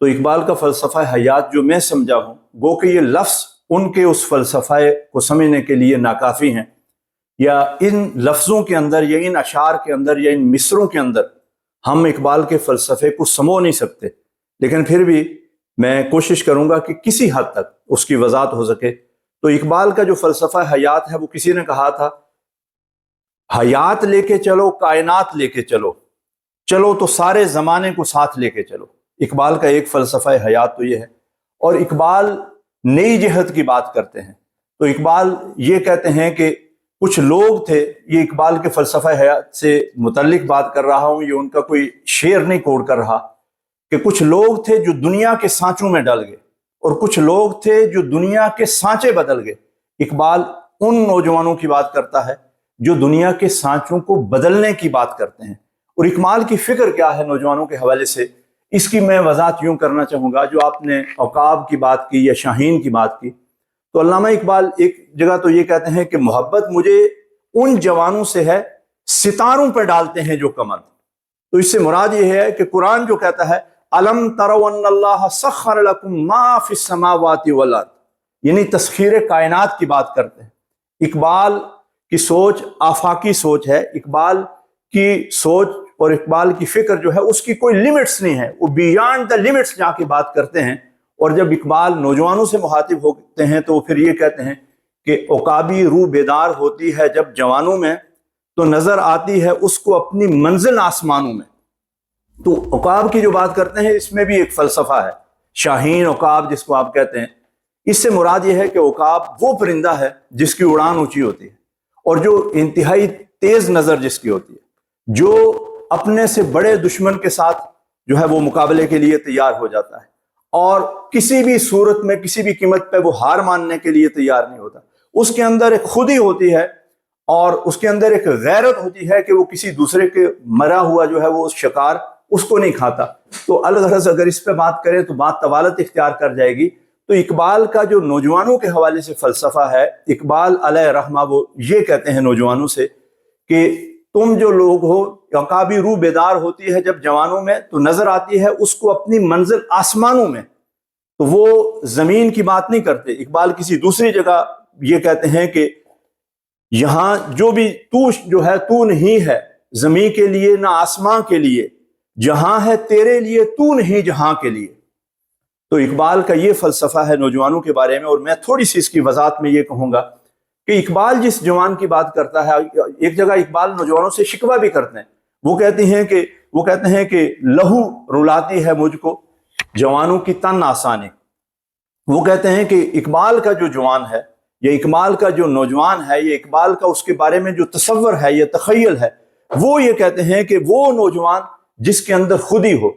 تو اقبال کا فلسفہ حیات جو میں سمجھا ہوں، گو کہ یہ لفظ ان کے اس فلسفہ کو سمجھنے کے لیے ناکافی ہیں، یا ان لفظوں کے اندر یا ان اشعار کے اندر یا ان مصروں کے اندر ہم اقبال کے فلسفے کو سمو نہیں سکتے، لیکن پھر بھی میں کوشش کروں گا کہ کسی حد تک اس کی وضاحت ہو سکے۔ تو اقبال کا جو فلسفہ حیات ہے، وہ کسی نے کہا تھا حیات لے کے چلو، کائنات لے کے چلو، چلو تو سارے زمانے کو ساتھ لے کے چلو۔ اقبال کا ایک فلسفہ حیات تو یہ ہے۔ اور اقبال نئی جہت کی بات کرتے ہیں، تو اقبال یہ کہتے ہیں کہ کچھ لوگ تھے، یہ اقبال کے فلسفہ حیات سے متعلق بات کر رہا ہوں، یہ ان کا کوئی شعر نہیں کوٹ کر رہا، کہ کچھ لوگ تھے جو دنیا کے سانچوں میں ڈل گئے، اور کچھ لوگ تھے جو دنیا کے سانچے بدل گئے۔ اقبال ان نوجوانوں کی بات کرتا ہے جو دنیا کے سانچوں کو بدلنے کی بات کرتے ہیں۔ اور اقبال کی فکر کیا ہے نوجوانوں کے حوالے سے، اس کی میں وضاحت یوں کرنا چاہوں گا۔ جو آپ نے عقاب کی بات کی یا شاہین کی بات کی، تو علامہ اقبال ایک جگہ تو یہ کہتے ہیں کہ محبت مجھے ان جوانوں سے ہے ستاروں پہ ڈالتے ہیں جو کمند۔ تو اس سے مراد یہ ہے کہ قرآن جو کہتا ہے الم تروا ان اللہ سخر لکم ما فی السماوات والارض، یعنی تسخیر کائنات کی بات کرتے ہیں۔ اقبال کی سوچ آفاقی سوچ ہے، اقبال کی سوچ اور اقبال کی فکر جو ہے اس کی کوئی لیمٹس نہیں ہے، وہ بیانڈ دا لیمٹس جا کے بات کرتے ہیں۔ اور جب اقبال نوجوانوں سے مخاطب ہوتے ہیں تو وہ پھر یہ کہتے ہیں کہ عقابی روح بیدار ہوتی ہے جب جوانوں میں، تو نظر آتی ہے اس کو اپنی منزل آسمانوں میں۔ تو عقاب کی جو بات کرتے ہیں اس میں بھی ایک فلسفہ ہے، شاہین عقاب جس کو آپ کہتے ہیں۔ اس سے مراد یہ ہے کہ عقاب وہ پرندہ ہے جس کی اڑان اونچی ہوتی ہے، اور جو انتہائی تیز نظر جس کی ہوتی ہے، جو اپنے سے بڑے دشمن کے ساتھ جو ہے وہ مقابلے کے لیے تیار ہو جاتا ہے، اور کسی بھی صورت میں کسی بھی قیمت پہ وہ ہار ماننے کے لیے تیار نہیں ہوتا۔ اس کے اندر ایک خودی ہوتی ہے، اور اس کے اندر ایک غیرت ہوتی ہے کہ وہ کسی دوسرے کے مرا ہوا جو ہے وہ شکار اس کو نہیں کھاتا۔ تو الغرض اگر اس پہ بات کریں تو بات طوالت اختیار کر جائے گی۔ تو اقبال کا جو نوجوانوں کے حوالے سے فلسفہ ہے، اقبال علیہ رحمہ وہ یہ کہتے ہیں نوجوانوں سے کہ تم جو لوگ ہو، عقابی روح بیدار ہوتی ہے جب جوانوں میں، تو نظر آتی ہے اس کو اپنی منزل آسمانوں میں۔ تو وہ زمین کی بات نہیں کرتے۔ اقبال کسی دوسری جگہ یہ کہتے ہیں کہ یہاں جو بھی تو جو ہے تو نہیں ہے زمین کے لیے نہ آسمان کے لیے، جہاں ہے تیرے لیے تو نہیں جہاں کے لیے۔ تو اقبال کا یہ فلسفہ ہے نوجوانوں کے بارے میں۔ اور میں تھوڑی سی اس کی وضاحت میں یہ کہوں گا کہ اقبال جس جوان کی بات کرتا ہے، ایک جگہ اقبال نوجوانوں سے شکوہ بھی کرتے ہیں، وہ کہتے ہیں کہ لہو رلاتی ہے مجھ کو جوانوں کی تن آسانی۔ وہ کہتے ہیں کہ اقبال کا جو جوان ہے یا اقبال کا جو نوجوان ہے، یا اقبال کا اس کے بارے میں جو تصور ہے یا تخیل ہے، وہ یہ کہتے ہیں کہ وہ نوجوان جس کے اندر خودی ہو،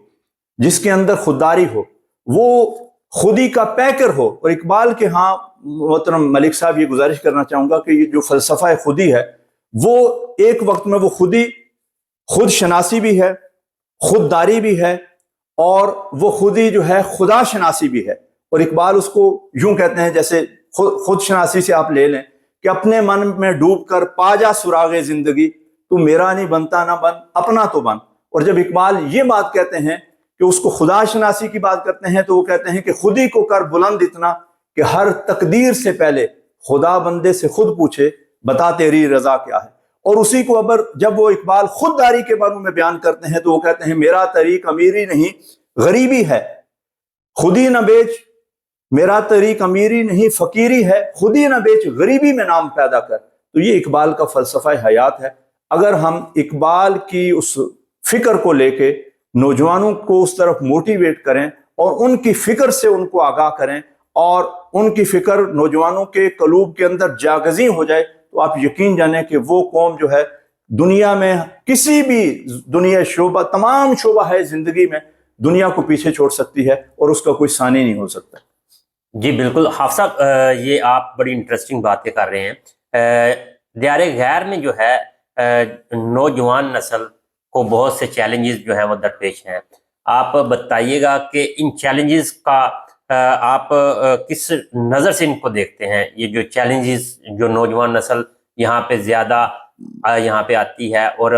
جس کے اندر خودداری ہو، وہ خودی کا پیکر ہو۔ اور اقبال کے ہاں محترم ملک صاحب یہ گزارش کرنا چاہوں گا کہ یہ جو فلسفہ خودی ہے، وہ ایک وقت میں وہ خود شناسی بھی ہے، خودداری بھی ہے، اور وہ خودی جو ہے خدا شناسی بھی ہے۔ اور اقبال اس کو یوں کہتے ہیں، جیسے خود شناسی سے آپ لے لیں کہ اپنے من میں ڈوب کر پا جا سراغ زندگی، تو میرا نہیں بنتا نہ بن اپنا تو بن۔ اور جب اقبال یہ بات کہتے ہیں کہ اس کو خدا شناسی کی بات کرتے ہیں، تو وہ کہتے ہیں کہ خودی کو کر بلند اتنا کہ ہر تقدیر سے پہلے خدا بندے سے خود پوچھے بتا تیری رضا کیا ہے۔ اور اسی کو جب وہ اقبال خودداری کے بارے میں بیان کرتے ہیں تو وہ کہتے ہیں میرا طریق امیری نہیں غریبی ہے، خودی نہ بیچ، میرا طریق امیری نہیں فقیری ہے، خودی نہ بیچ غریبی میں نام پیدا کر۔ تو یہ اقبال کا فلسفہ حیات ہے۔ اگر ہم اقبال کی اس فکر کو لے کے نوجوانوں کو اس طرف موٹیویٹ کریں اور ان کی فکر سے ان کو آگاہ کریں، اور ان کی فکر نوجوانوں کے قلوب کے اندر جاگزیں ہو جائے، تو آپ یقین جانیں کہ وہ قوم جو ہے دنیا میں کسی بھی تمام شعبہ ہے زندگی میں دنیا کو پیچھے چھوڑ سکتی ہے، اور اس کا کوئی ثانی نہیں ہو سکتا۔ جی بالکل حافظ صاحب، یہ آپ بڑی انٹرسٹنگ باتیں کر رہے ہیں۔ دیار غیر میں جو ہے نوجوان نسل کو بہت سے چیلنجز جو ہیں وہ درپیش ہیں۔ آپ بتائیے گا کہ ان چیلنجز کا آپ کس نظر سے ان کو دیکھتے ہیں؟ یہ جو چیلنجز جو نوجوان نسل یہاں پہ زیادہ یہاں پہ آتی ہے، اور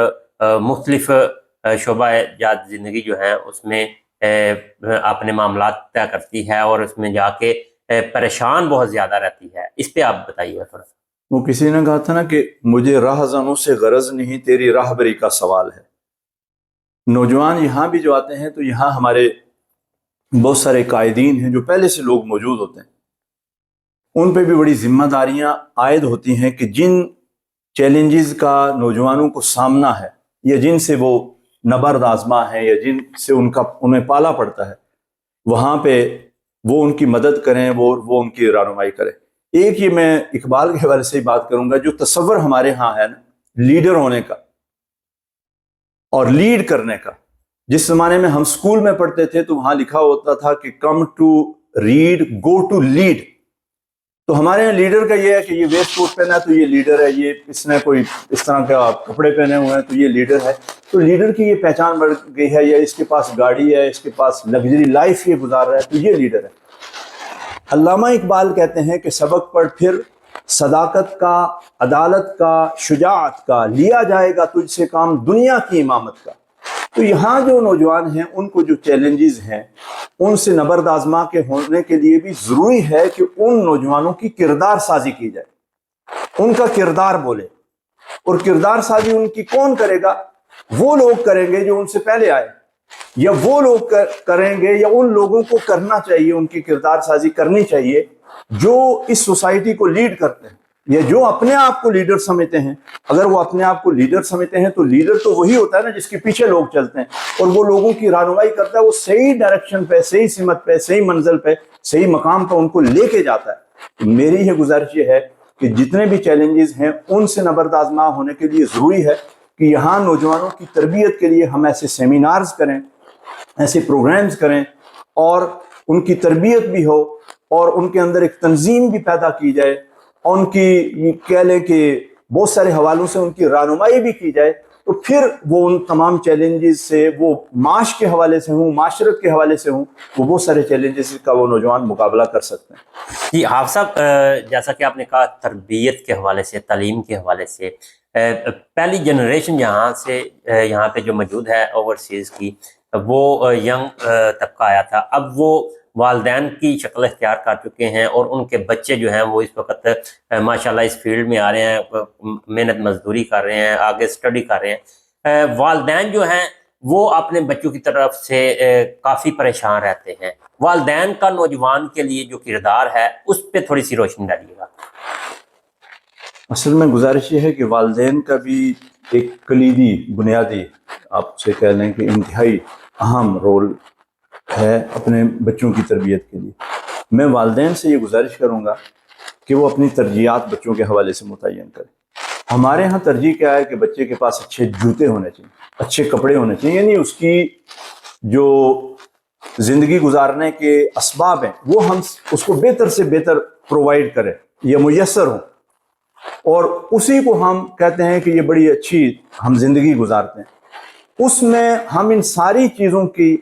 مختلف شعبہ جات زندگی جو ہیں اس میں اپنے معاملات طے کرتی ہے اور اس میں جا کے پریشان بہت زیادہ رہتی ہے. اس پہ آپ بتائیے تھوڑا سا. وہ کسی نے کہا تھا نا کہ مجھے راہزنوں سے غرض نہیں، تیری راہبری کا سوال ہے. نوجوان یہاں بھی جو آتے ہیں تو یہاں ہمارے بہت سارے قائدین ہیں جو پہلے سے لوگ موجود ہوتے ہیں، ان پہ بھی بڑی ذمہ داریاں عائد ہوتی ہیں کہ جن چیلنجز کا نوجوانوں کو سامنا ہے یا جن سے وہ نبرد آزما ہے یا جن سے انہیں پالا پڑتا ہے، وہاں پہ وہ ان کی مدد کریں، وہ ان کی رہنمائی کریں. ایک یہ میں اقبال کے حوالے سے ہی بات کروں گا، جو تصور ہمارے ہاں ہے نا لیڈر ہونے کا اور لیڈ کرنے کا. جس زمانے میں ہم سکول میں پڑھتے تھے تو وہاں لکھا ہوتا تھا کہ come to read go to lead. تو ہمارے یہاں لیڈر کا یہ ہے کہ یہ ویسٹ کوٹ پہنا ہے تو یہ لیڈر ہے، یہ اس نے کوئی اس طرح کا کپڑے پہنے ہوئے ہیں تو یہ لیڈر ہے. تو لیڈر کی یہ پہچان بڑھ گئی ہے، یا اس کے پاس گاڑی ہے، اس کے پاس لگژری لائف یہ گزار رہا ہے تو یہ لیڈر ہے. علامہ اقبال کہتے ہیں کہ سبق پڑھ پھر صداقت کا، عدالت کا، شجاعت کا، لیا جائے گا تجھ سے کام دنیا کی امامت کا. تو یہاں جو نوجوان ہیں ان کو جو چیلنجز ہیں ان سے نبرد آزما کے ہونے کے لیے بھی ضروری ہے کہ ان نوجوانوں کی کردار سازی کی جائے، ان کا کردار بولے. اور کردار سازی ان کی کون کرے گا؟ وہ لوگ کریں گے جو ان سے پہلے آئے، یا وہ لوگ کریں گے، یا ان لوگوں کو کرنا چاہیے، ان کی کردار سازی کرنی چاہیے جو اس سوسائٹی کو لیڈ کرتے ہیں یا جو اپنے آپ کو لیڈر سمجھتے ہیں. اگر وہ اپنے آپ کو لیڈر سمجھتے ہیں تو لیڈر تو وہی ہوتا ہے نا جس کے پیچھے لوگ چلتے ہیں اور وہ لوگوں کی رہنمائی کرتا ہے، وہ صحیح ڈائریکشن پہ، صحیح سمت پہ، صحیح منزل پہ، صحیح مقام پہ ان کو لے کے جاتا ہے. میری یہ گزارش یہ ہے کہ جتنے بھی چیلنجز ہیں ان سے نبرد آزما ہونے کے لیے ضروری ہے کہ یہاں نوجوانوں کی تربیت کے لیے ہم ایسے سیمینارز کریں، ایسے پروگرامز کریں اور ان کی تربیت بھی ہو اور ان کے اندر ایک تنظیم بھی پیدا کی جائے، اور ان کی کہہ لیں کہ بہت سارے حوالوں سے ان کی رہنمائی بھی کی جائے. تو پھر وہ ان تمام چیلنجز سے، وہ معاش کے حوالے سے ہوں، معاشرت کے حوالے سے ہوں، وہ بہت سارے چیلنجز کا وہ نوجوان مقابلہ کر سکتے ہیں. جی حافظ صاحب، جیسا کہ آپ نے کہا تربیت کے حوالے سے، تعلیم کے حوالے سے، پہلی جنریشن یہاں پہ جو موجود ہے اوورسیز کی، وہ ینگ طبقہ آیا تھا. اب وہ والدین کی شکل اختیار کر چکے ہیں اور ان کے بچے جو ہیں وہ اس وقت ماشاءاللہ اس فیلڈ میں آ رہے ہیں، محنت مزدوری کر رہے ہیں، آگے سٹڈی کر رہے ہیں. والدین جو ہیں وہ اپنے بچوں کی طرف سے کافی پریشان رہتے ہیں. والدین کا نوجوان کے لیے جو کردار ہے اس پہ تھوڑی سی روشنی ڈالیے گا. اصل میں گزارش یہ ہے کہ والدین کا بھی ایک کلیدی، بنیادی، آپ سے کہہ لیں کہ انتہائی اہم رول ہے اپنے بچوں کی تربیت کے لیے. میں والدین سے یہ گزارش کروں گا کہ وہ اپنی ترجیحات بچوں کے حوالے سے متعین کریں. ہمارے ہاں ترجیح کیا ہے کہ بچے کے پاس اچھے جوتے ہونے چاہیے، اچھے کپڑے ہونے چاہیے، یعنی اس کی جو زندگی گزارنے کے اسباب ہیں وہ ہم اس کو بہتر سے بہتر پرووائڈ کریں یا میسر ہوں، اور اسی کو ہم کہتے ہیں کہ یہ بڑی اچھی ہم زندگی گزارتے ہیں. اس میں ہم ان ساری چیزوں کی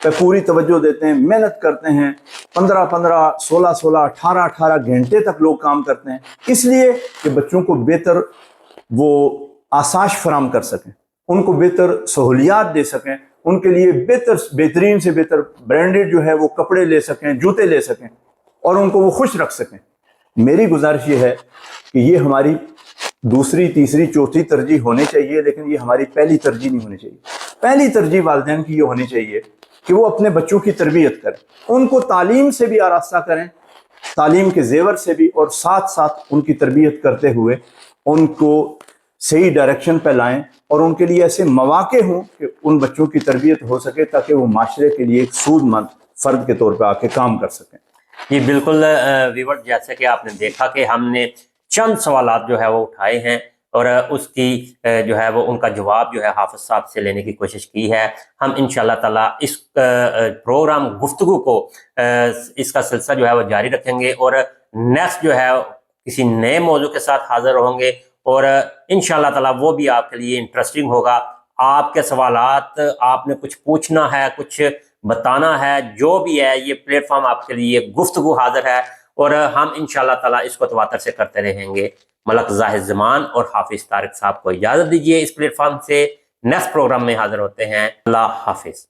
پہ پوری توجہ دیتے ہیں، محنت کرتے ہیں. 15 16 18 گھنٹے تک لوگ کام کرتے ہیں اس لیے کہ بچوں کو بہتر وہ آسائش فراہم کر سکیں، ان کو بہتر سہولیات دے سکیں، ان کے لیے بہترین سے بہتر برانڈڈ جو ہے وہ کپڑے لے سکیں، جوتے لے سکیں اور ان کو وہ خوش رکھ سکیں. میری گزارش یہ ہے کہ یہ ہماری دوسری، تیسری، چوتھی ترجیح ہونی چاہیے، لیکن یہ ہماری پہلی ترجیح نہیں ہونی چاہیے. پہلی ترجیح والدین کی یہ ہونی چاہیے کہ وہ اپنے بچوں کی تربیت کریں، ان کو تعلیم سے بھی آراستہ کریں، تعلیم کے زیور سے بھی، اور ساتھ ساتھ ان کی تربیت کرتے ہوئے ان کو صحیح ڈائریکشن پہ لائیں اور ان کے لیے ایسے مواقع ہوں کہ ان بچوں کی تربیت ہو سکے تاکہ وہ معاشرے کے لیے ایک سود مند فرد کے طور پہ آ کے کام کر سکیں. جی بالکل ویور، جیسے کہ آپ نے دیکھا کہ ہم نے چند سوالات جو ہے وہ اٹھائے ہیں اور اس کی جو ہے وہ ان کا جواب جو ہے حافظ صاحب سے لینے کی کوشش کی ہے. ہم انشاءاللہ تعالیٰ اس پروگرام گفتگو کو اس کا سلسلہ جو ہے وہ جاری رکھیں گے اور نیکسٹ جو ہے کسی نئے موضوع کے ساتھ حاضر ہوں گے اور انشاءاللہ تعالیٰ وہ بھی آپ کے لیے انٹرسٹنگ ہوگا. آپ کے سوالات، آپ نے کچھ پوچھنا ہے، کچھ بتانا ہے، جو بھی ہے، یہ پلیٹ فارم آپ کے لیے گفتگو حاضر ہے اور ہم انشاءاللہ تعالیٰ اس کو تواتر سے کرتے رہیں گے. ملک زاہد زمان اور حافظ طارق صاحب کو اجازت دیجیے اس پلیٹ فارم سے. نیکسٹ پروگرام میں حاضر ہوتے ہیں. اللہ حافظ.